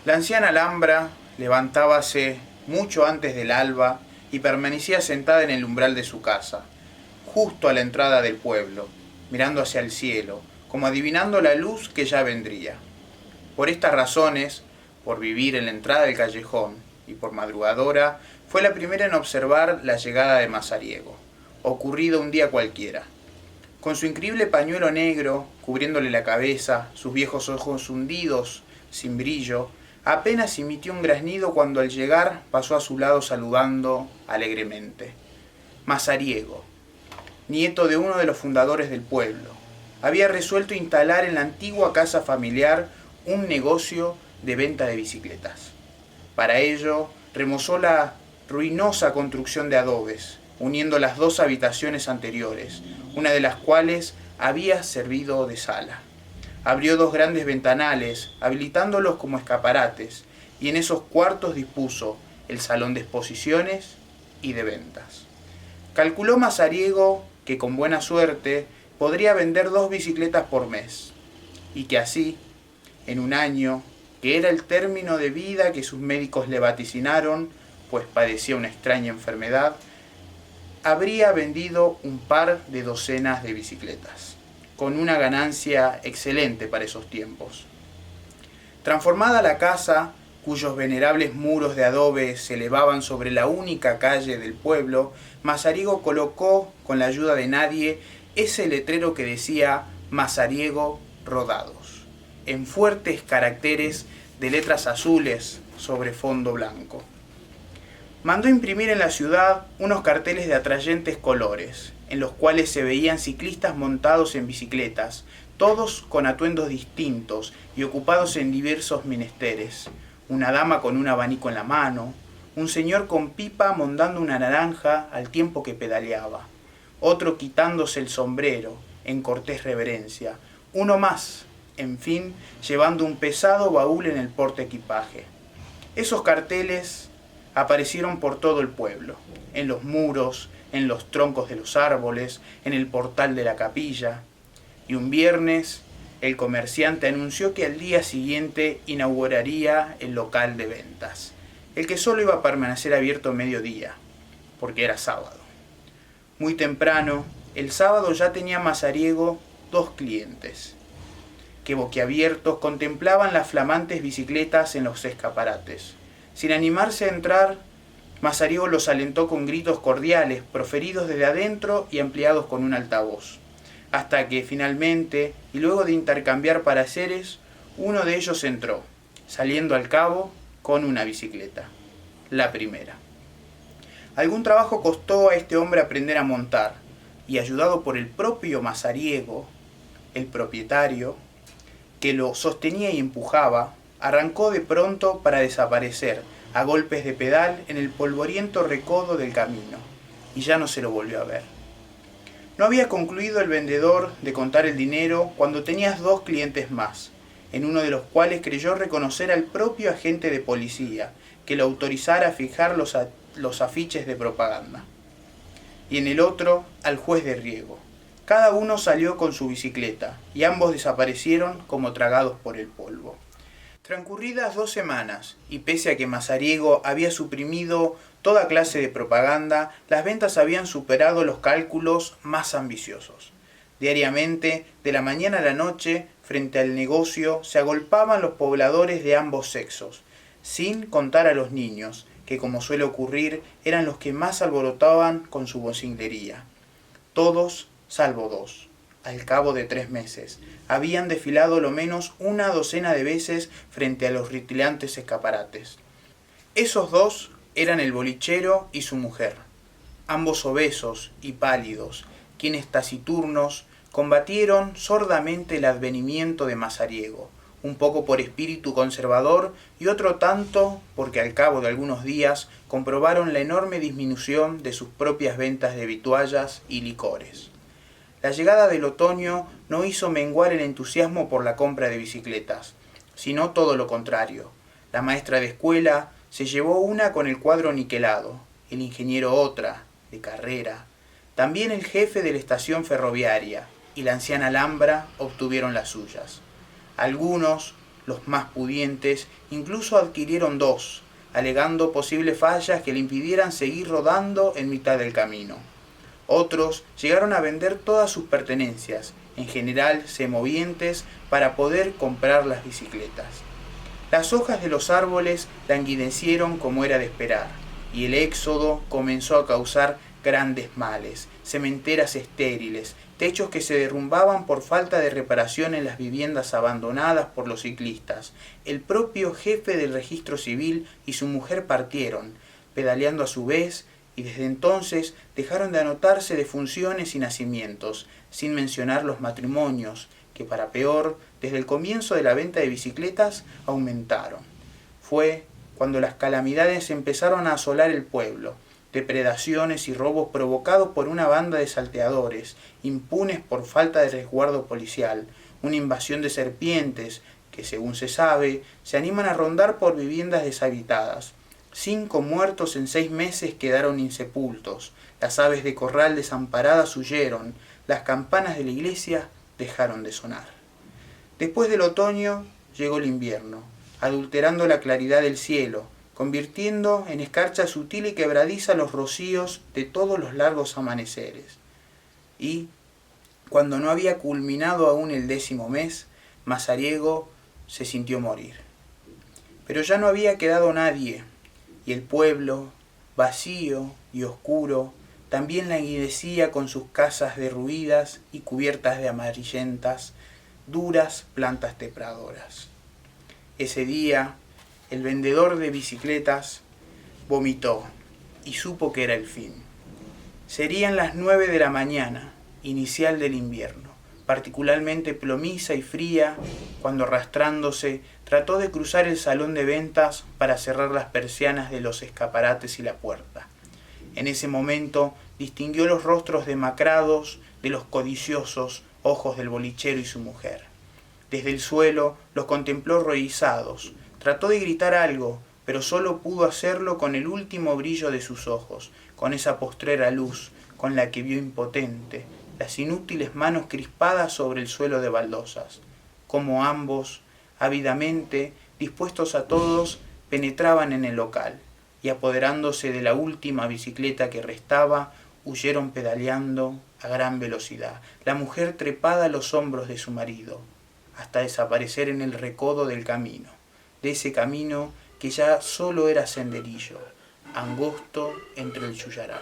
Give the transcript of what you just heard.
La anciana Alhambra levantábase mucho antes del alba y permanecía sentada en el umbral de su casa, justo a la entrada del pueblo, mirando hacia el cielo, como adivinando la luz que ya vendría. Por estas razones, por vivir en la entrada del callejón y por madrugadora, fue la primera en observar la llegada de Mazariego, ocurrido un día cualquiera. Con su increíble pañuelo negro, cubriéndole la cabeza, sus viejos ojos hundidos, sin brillo, apenas emitió un graznido cuando al llegar pasó a su lado saludando alegremente. Mazariego, nieto de uno de los fundadores del pueblo, había resuelto instalar en la antigua casa familiar un negocio de venta de bicicletas. Para ello, remozó la ruinosa construcción de adobes, uniendo las dos habitaciones anteriores, una de las cuales había servido de sala. Abrió dos grandes ventanales, habilitándolos como escaparates, y en esos cuartos dispuso el salón de exposiciones y de ventas. Calculó Mazariego que con buena suerte podría vender 2 bicicletas por mes, y que así, en un año, que era el término de vida que sus médicos le vaticinaron, pues padecía una extraña enfermedad, habría vendido un par de docenas de bicicletas, con una ganancia excelente para esos tiempos. Transformada la casa, cuyos venerables muros de adobe se elevaban sobre la única calle del pueblo, Mazariego colocó, con la ayuda de nadie, ese letrero que decía Mazariego Rodados, en fuertes caracteres de letras azules sobre fondo blanco. Mandó imprimir en la ciudad unos carteles de atrayentes colores, en los cuales se veían ciclistas montados en bicicletas, todos con atuendos distintos y ocupados en diversos menesteres. Una dama con un abanico en la mano, un señor con pipa mondando una naranja al tiempo que pedaleaba, otro quitándose el sombrero en cortés reverencia, uno más, en fin, llevando un pesado baúl en el portaequipaje. Esos carteles aparecieron por todo el pueblo, en los muros, en los troncos de los árboles, en el portal de la capilla. Y un viernes, el comerciante anunció que al día siguiente inauguraría el local de ventas, el que solo iba a permanecer abierto mediodía, porque era sábado. Muy temprano, el sábado ya tenía Mazariego 2 clientes, que boquiabiertos contemplaban las flamantes bicicletas en los escaparates. Sin animarse a entrar, Mazariego los alentó con gritos cordiales, proferidos desde adentro y ampliados con un altavoz, hasta que finalmente, y luego de intercambiar pareceres, uno de ellos entró, saliendo al cabo con una bicicleta, la primera. Algún trabajo costó a este hombre aprender a montar, y ayudado por el propio Mazariego, el propietario, que lo sostenía y empujaba, arrancó de pronto para desaparecer, a golpes de pedal, en el polvoriento recodo del camino, y ya no se lo volvió a ver. No había concluido el vendedor de contar el dinero cuando tenías 2 clientes más, en uno de los cuales creyó reconocer al propio agente de policía, que lo autorizara a fijar los afiches de propaganda. Y en el otro, al juez de riego. Cada uno salió con su bicicleta, y ambos desaparecieron como tragados por el polvo. Transcurridas 2 semanas, y pese a que Mazariego había suprimido toda clase de propaganda, las ventas habían superado los cálculos más ambiciosos. Diariamente, de la mañana a la noche, frente al negocio, se agolpaban los pobladores de ambos sexos, sin contar a los niños, que como suele ocurrir, eran los que más alborotaban con su vocinglería. Todos, salvo 2. Al cabo de 3 meses, habían desfilado lo menos una docena de veces frente a los rutilantes escaparates. Esos 2 eran el bolichero y su mujer, ambos obesos y pálidos, quienes taciturnos combatieron sordamente el advenimiento de Mazariego, un poco por espíritu conservador y otro tanto porque al cabo de algunos días comprobaron la enorme disminución de sus propias ventas de vituallas y licores. La llegada del otoño no hizo menguar el entusiasmo por la compra de bicicletas, sino todo lo contrario. La maestra de escuela se llevó una con el cuadro niquelado, el ingeniero otra, de carrera. También el jefe de la estación ferroviaria y la anciana Alhambra obtuvieron las suyas. Algunos, Los más pudientes incluso adquirieron dos, alegando posibles fallas que le impidieran seguir rodando en mitad del camino. Otros llegaron a vender todas sus pertenencias, en general semovientes, para poder comprar las bicicletas. Las hojas de los árboles languidecieron como era de esperar, y el éxodo comenzó a causar grandes males, cementeras estériles, techos que se derrumbaban por falta de reparación en las viviendas abandonadas por los ciclistas. El propio jefe del registro civil y su mujer partieron, pedaleando a su vez, y desde entonces dejaron de anotarse defunciones y nacimientos, sin mencionar los matrimonios, que para peor, desde el comienzo de la venta de bicicletas, aumentaron. Fue cuando las calamidades empezaron a asolar el pueblo, depredaciones y robos provocados por una banda de salteadores, impunes por falta de resguardo policial, una invasión de serpientes que, según se sabe, se animan a rondar por viviendas deshabitadas. 5 muertos en 6 meses quedaron insepultos, las aves de corral desamparadas huyeron, las campanas de la iglesia dejaron de sonar. Después del otoño llegó el invierno, adulterando la claridad del cielo, convirtiendo en escarcha sutil y quebradiza los rocíos de todos los largos amaneceres. Y, cuando no había culminado aún el 10º mes, Mazariego se sintió morir. Pero ya no había quedado nadie, y el pueblo, vacío y oscuro, también languidecía con sus casas derruidas y cubiertas de amarillentas, duras plantas tepradoras. Ese día, el vendedor de bicicletas vomitó y supo que era el fin. Serían las 9 de la mañana, inicial del invierno, particularmente plomiza y fría, cuando arrastrándose trató de cruzar el salón de ventas para cerrar las persianas de los escaparates y la puerta. En ese momento distinguió los rostros demacrados de los codiciosos ojos del bolichero y su mujer. Desde el suelo los contempló horrorizados. Trató de gritar algo, pero solo pudo hacerlo con el último brillo de sus ojos, con esa postrera luz con la que vio impotente las inútiles manos crispadas sobre el suelo de baldosas, como ambos, ávidamente, dispuestos a todos, penetraban en el local, y apoderándose de la última bicicleta que restaba, huyeron pedaleando a gran velocidad, la mujer trepada a los hombros de su marido, hasta desaparecer en el recodo del camino, de ese camino que ya solo era senderillo, angosto entre el yuyarán.